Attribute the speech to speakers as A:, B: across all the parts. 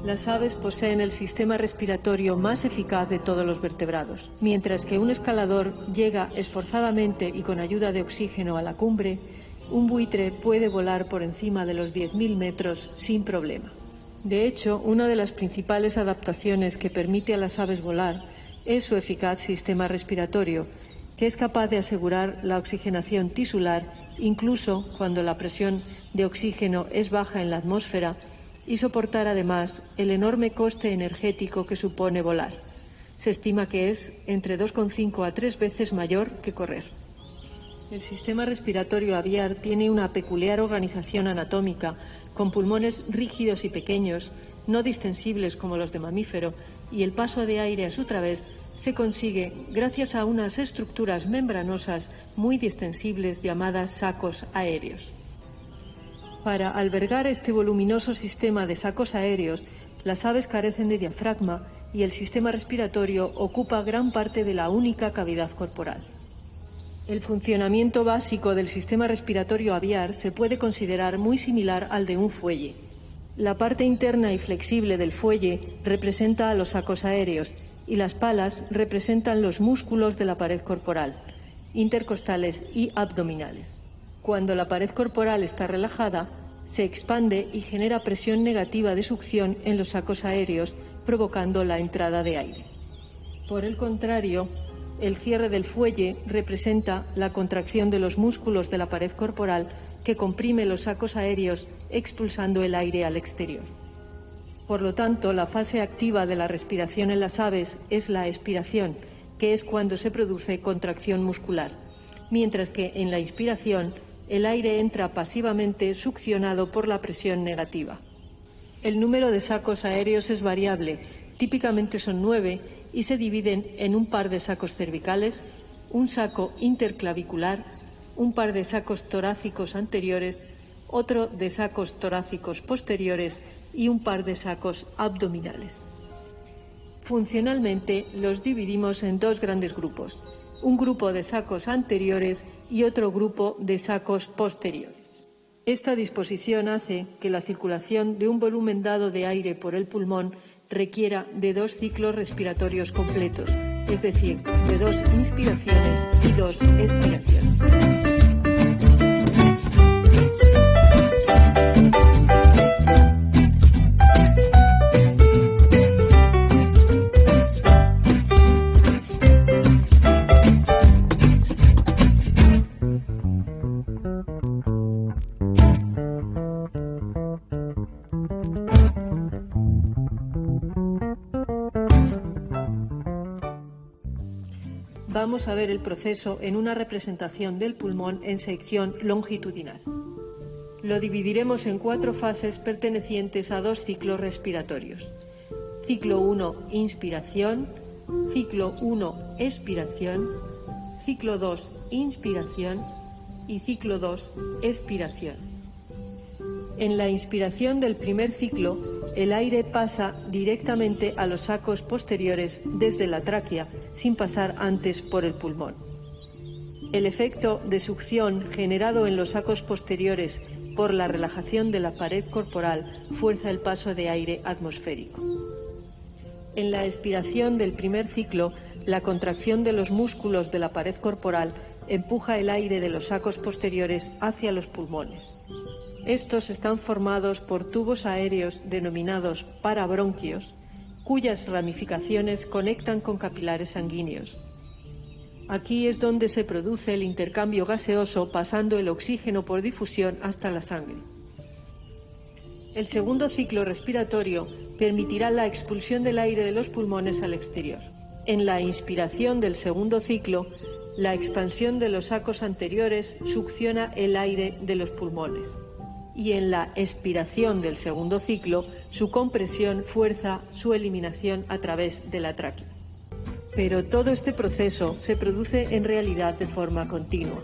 A: Las aves poseen el sistema respiratorio más eficaz de todos los vertebrados. Mientras que un escalador llega esforzadamente y con ayuda de oxígeno a la cumbre, un buitre puede volar por encima de los 10.000 metros sin problema. De hecho, una de las principales adaptaciones que permite a las aves volar es su eficaz sistema respiratorio, que es capaz de asegurar la oxigenación tisular incluso cuando la presión de oxígeno es baja en la atmósfera, y soportar además el enorme coste energético que supone volar. Se estima que es entre 2,5 a 3 veces mayor que correr. El sistema respiratorio aviar tiene una peculiar organización anatómica, con pulmones rígidos y pequeños, no distensibles como los de mamífero, y el paso de aire a su través se consigue gracias a unas estructuras membranosas muy distensibles llamadas sacos aéreos. Para albergar este voluminoso sistema de sacos aéreos, las aves carecen de diafragma y el sistema respiratorio ocupa gran parte de la única cavidad corporal. El funcionamiento básico del sistema respiratorio aviar se puede considerar muy similar al de un fuelle. La parte interna y flexible del fuelle representa a los sacos aéreos y las palas representan los músculos de la pared corporal, intercostales y abdominales. Cuando la pared corporal está relajada, se expande y genera presión negativa de succión en los sacos aéreos, provocando la entrada de aire. Por el contrario, el cierre del fuelle representa la contracción de los músculos de la pared corporal que comprime los sacos aéreos, expulsando el aire al exterior. Por lo tanto, la fase activa de la respiración en las aves es la expiración, que es cuando se produce contracción muscular, mientras que en la inspiración el aire entra pasivamente succionado por la presión negativa. El número de sacos aéreos es variable, típicamente son 9 y se dividen en un par de sacos cervicales, un saco interclavicular, un par de sacos torácicos anteriores, otro de sacos torácicos posteriores y un par de sacos abdominales. Funcionalmente los dividimos en dos grandes grupos, un grupo de sacos anteriores y otro grupo de sacos posteriores. Esta disposición hace que la circulación de un volumen dado de aire por el pulmón requiera de 2 ciclos respiratorios completos, es decir, de 2 inspiraciones y 2 expiraciones. Vamos a ver el proceso en una representación del pulmón en sección longitudinal. Lo dividiremos en 4 fases pertenecientes a 2 ciclos respiratorios. Ciclo 1, inspiración. Ciclo 1, expiración. Ciclo 2, inspiración. Y ciclo 2, expiración. En la inspiración del primer ciclo, el aire pasa directamente a los sacos posteriores desde la tráquea, sin pasar antes por el pulmón. El efecto de succión generado en los sacos posteriores por la relajación de la pared corporal fuerza el paso de aire atmosférico. En la expiración del primer ciclo, la contracción de los músculos de la pared corporal empuja el aire de los sacos posteriores hacia los pulmones. Estos están formados por tubos aéreos denominados parabronquios, cuyas ramificaciones conectan con capilares sanguíneos. Aquí es donde se produce el intercambio gaseoso, pasando el oxígeno por difusión hasta la sangre. El segundo ciclo respiratorio permitirá la expulsión del aire de los pulmones al exterior. En la inspiración del segundo ciclo, la expansión de los sacos anteriores succiona el aire de los pulmones. Y en la expiración del segundo ciclo, su compresión fuerza su eliminación a través de la tráquea. Pero todo este proceso se produce en realidad de forma continua.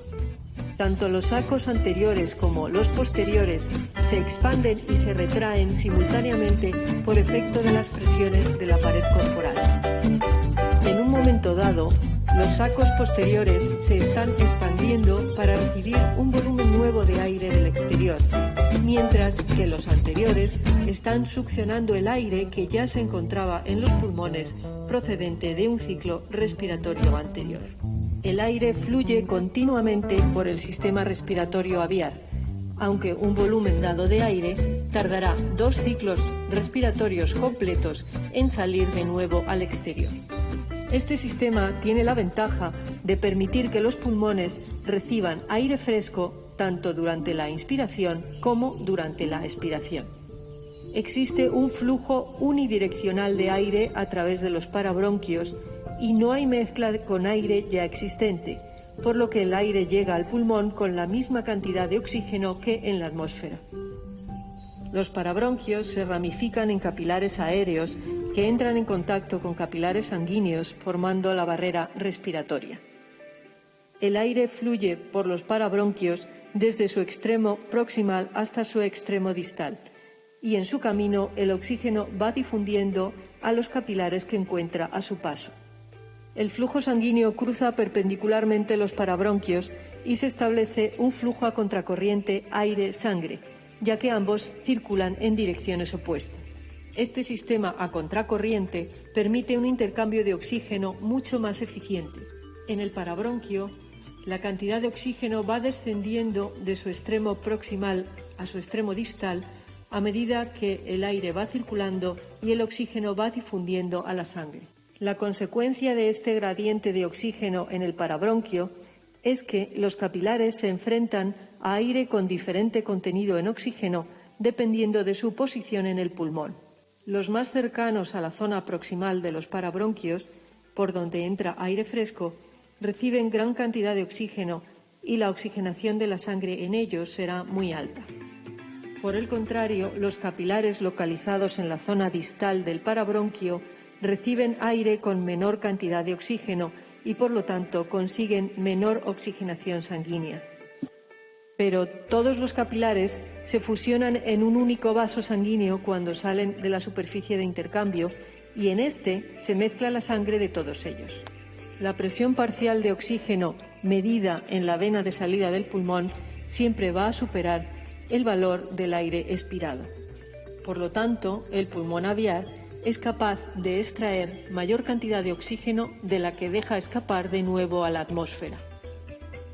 A: Tanto los sacos anteriores como los posteriores se expanden y se retraen simultáneamente por efecto de las presiones de la pared corporal. En un momento dado, los sacos posteriores se están expandiendo para recibir un volumen nuevo de aire del exterior, mientras que los anteriores están succionando el aire que ya se encontraba en los pulmones procedente de un ciclo respiratorio anterior. El aire fluye continuamente por el sistema respiratorio aviar, aunque un volumen dado de aire tardará 2 ciclos respiratorios completos en salir de nuevo al exterior. Este sistema tiene la ventaja de permitir que los pulmones reciban aire fresco tanto durante la inspiración como durante la expiración. Existe un flujo unidireccional de aire a través de los parabronquios y no hay mezcla con aire ya existente, por lo que el aire llega al pulmón con la misma cantidad de oxígeno que en la atmósfera. Los parabronquios se ramifican en capilares aéreos que entran en contacto con capilares sanguíneos formando la barrera respiratoria. El aire fluye por los parabronquios desde su extremo proximal hasta su extremo distal y en su camino el oxígeno va difundiendo a los capilares que encuentra a su paso. El flujo sanguíneo cruza perpendicularmente los parabronquios y se establece un flujo a contracorriente aire-sangre, ya que ambos circulan en direcciones opuestas. Este sistema a contracorriente permite un intercambio de oxígeno mucho más eficiente. En el parabronquio, la cantidad de oxígeno va descendiendo de su extremo proximal a su extremo distal a medida que el aire va circulando y el oxígeno va difundiendo a la sangre. La consecuencia de este gradiente de oxígeno en el parabronquio es que los capilares se enfrentan a aire con diferente contenido en oxígeno dependiendo de su posición en el pulmón. Los más cercanos a la zona proximal de los parabronquios, por donde entra aire fresco, reciben gran cantidad de oxígeno y la oxigenación de la sangre en ellos será muy alta. Por el contrario, los capilares localizados en la zona distal del parabronquio reciben aire con menor cantidad de oxígeno y, por lo tanto, consiguen menor oxigenación sanguínea. Pero todos los capilares se fusionan en un único vaso sanguíneo cuando salen de la superficie de intercambio y en este se mezcla la sangre de todos ellos. La presión parcial de oxígeno medida en la vena de salida del pulmón siempre va a superar el valor del aire expirado. Por lo tanto, el pulmón aviar es capaz de extraer mayor cantidad de oxígeno de la que deja escapar de nuevo a la atmósfera.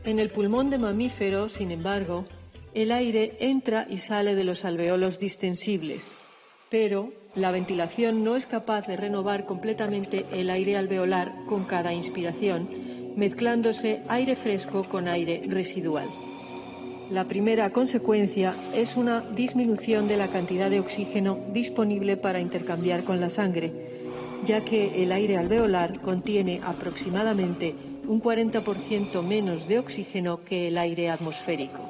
A: En el pulmón de mamífero, sin embargo, el aire entra y sale de los alveolos distensibles, pero la ventilación no es capaz de renovar completamente el aire alveolar con cada inspiración, mezclándose aire fresco con aire residual. La primera consecuencia es una disminución de la cantidad de oxígeno disponible para intercambiar con la sangre, ya que el aire alveolar contiene aproximadamente un 40% menos de oxígeno que el aire atmosférico.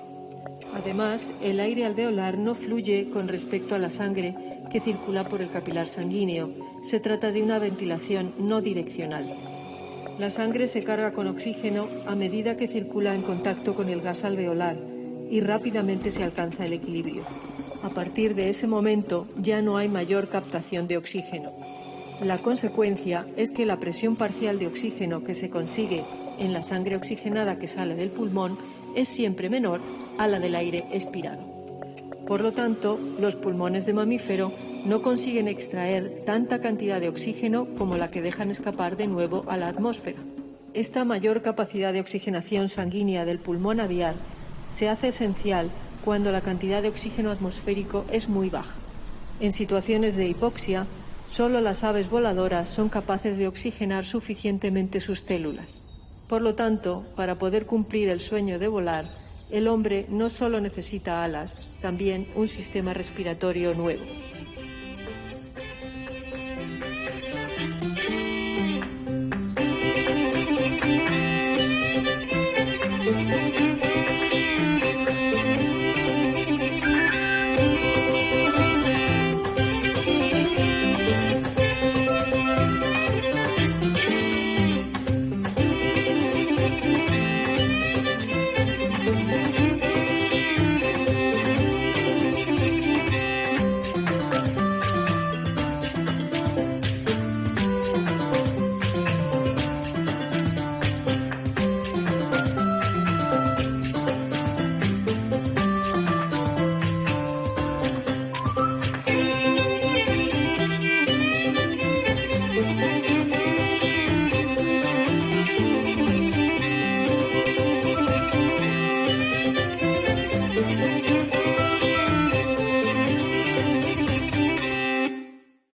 A: Además, el aire alveolar no fluye con respecto a la sangre que circula por el capilar sanguíneo. Se trata de una ventilación no direccional. La sangre se carga con oxígeno a medida que circula en contacto con el gas alveolar y rápidamente se alcanza el equilibrio. A partir de ese momento ya no hay mayor captación de oxígeno. La consecuencia es que la presión parcial de oxígeno que se consigue en la sangre oxigenada que sale del pulmón es siempre menor a la del aire expirado. Por lo tanto, los pulmones de mamífero no consiguen extraer tanta cantidad de oxígeno como la que dejan escapar de nuevo a la atmósfera. Esta mayor capacidad de oxigenación sanguínea del pulmón aviar se hace esencial cuando la cantidad de oxígeno atmosférico es muy baja. En situaciones de hipoxia, solo las aves voladoras son capaces de oxigenar suficientemente sus células. Por lo tanto, para poder cumplir el sueño de volar, el hombre no solo necesita alas, también un sistema respiratorio nuevo.